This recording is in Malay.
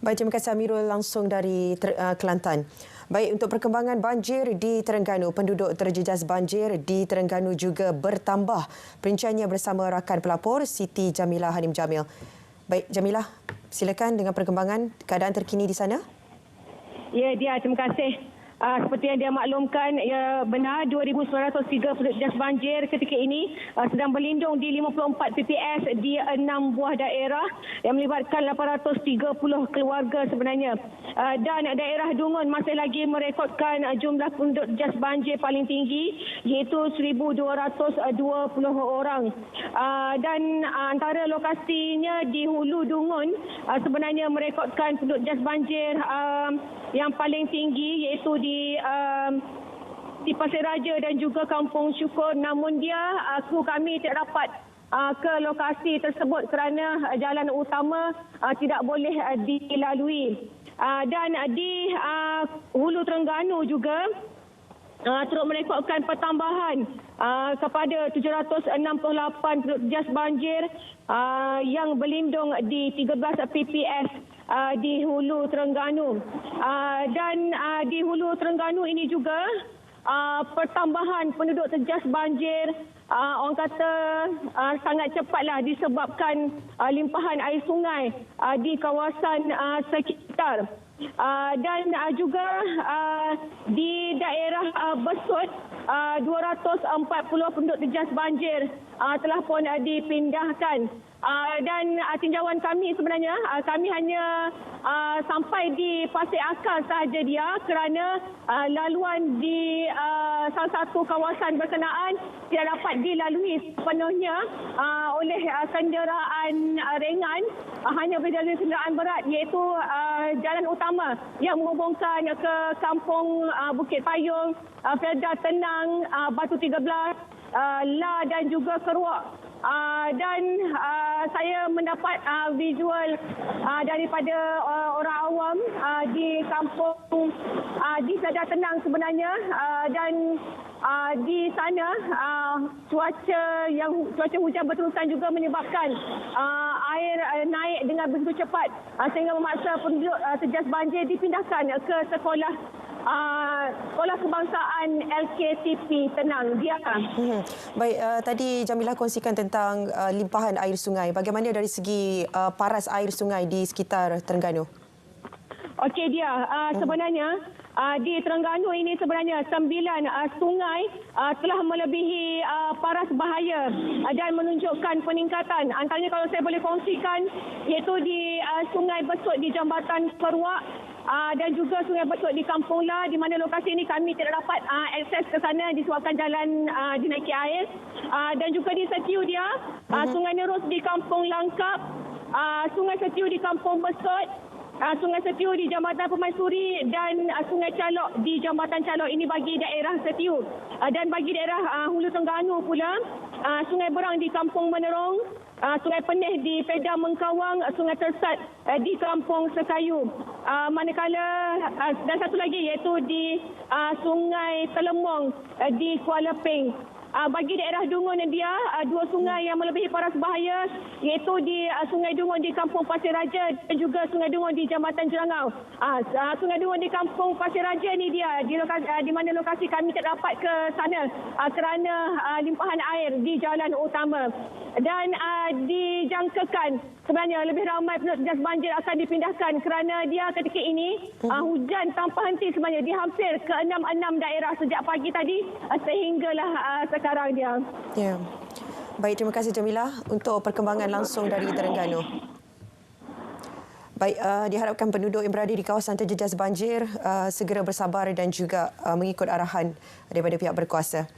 Baik, terima kasih Amirul langsung dari Kelantan. Baik, untuk perkembangan banjir di Terengganu, penduduk terjejas banjir di Terengganu juga bertambah. Perinciannya bersama rakan pelapor Siti Jamilah Hanim Jamil. Baik, Jamilah, silakan dengan perkembangan keadaan terkini di sana. Ya, terima kasih. Seperti yang dia maklumkan, ya benar 2,903 terjejas banjir ketika ini sedang berlindung di 54 PPS di 6 buah daerah yang melibatkan 830 keluarga sebenarnya. Dan daerah Dungun masih lagi merekodkan jumlah penduduk terjejas banjir paling tinggi, iaitu 1,220 orang. Dan antara lokasinya di Hulu Dungun sebenarnya merekodkan penduduk terjejas banjir yang paling tinggi, iaitu di Pasir Raja dan juga Kampung Syukur. Namun kru kami tidak dapat ke lokasi tersebut kerana jalan utama tidak boleh dilalui. Dan di Hulu Terengganu juga turut merekodkan pertambahan kepada 768 terjejas banjir yang berlindung di 13 PPS di Hulu Terengganu. Dan di Hulu Terengganu ini juga pertambahan penduduk terjejas banjir orang kata sangat cepatlah disebabkan limpahan air sungai di kawasan sekitar. Dan juga di daerah Besut 240 penduduk terjejas banjir telah pun dipindahkan. Dan tinjauan kami sebenarnya kami hanya sampai di Pasir Akar sahaja kerana laluan di salah satu kawasan berkenaan tidak dapat dilalui sepenuhnya oleh kenderaan ringan, hanya berjalan kenderaan berat, iaitu jalan utama yang menghubungkan ke Kampung Bukit Payung, Felda Tenang, Batu 13, La dan juga Keruak. Dan saya mendapat visual daripada orang awam di kampung di Felda Tenang sebenarnya, dan di sana cuaca hujan berterusan juga menyebabkan air naik dengan begitu cepat sehingga memaksa penduduk terjejas banjir dipindahkan ke sekolah kebangsaan LKTP Tenang. Baik, tadi Jamilah kongsikan tentang limpahan air sungai. Bagaimana dari segi paras air sungai di sekitar Terengganu? Okey, sebenarnya di Terengganu ini sebenarnya 9 sungai telah melebihi paras bahaya dan menunjukkan peningkatan. Antaranya kalau saya boleh kongsikan, iaitu di Sungai Besut di Jambatan Keruak dan juga Sungai Besut di Kampung La, di mana lokasi ini kami tidak dapat akses ke sana disebabkan jalan dinaiki air. Dan juga di Setiu Sungai Nerus di Kampung Langkap, Sungai Setiu di Kampung Besut, Sungai Setiu di Jambatan Permaisuri dan Sungai Calok di Jambatan Calok. Ini bagi daerah Setiu. Dan bagi daerah Hulu Terengganu pula, Sungai Berang di Kampung Menerong, Sungai Peneh di Pedah Mengkawang, Sungai Tersat di Kampung Sekayu. Manakala dan satu lagi iaitu di Sungai Telemong di Kuala Peng. Bagi daerah Dungun dua sungai yang melebihi paras bahaya, iaitu di Sungai Dungun di Kampung Pasir Raja dan juga Sungai Dungun di Jambatan Jerangau. Sungai Dungun di Kampung Pasir Raja ni di mana lokasi kami tidak dapat ke sana kerana limpahan air di jalan utama. Dan dijangkakan sebenarnya lebih ramai penduduk terjejas banjir akan dipindahkan kerana ketika ini hujan tanpa henti sebenarnya di hampir ke 6 daerah sejak pagi tadi sehinggalah sekarang Ya. Baik, terima kasih Jamilah untuk perkembangan langsung dari Terengganu. Baik, diharapkan penduduk yang berada di kawasan terjejas banjir segera bersabar dan juga mengikut arahan daripada pihak berkuasa.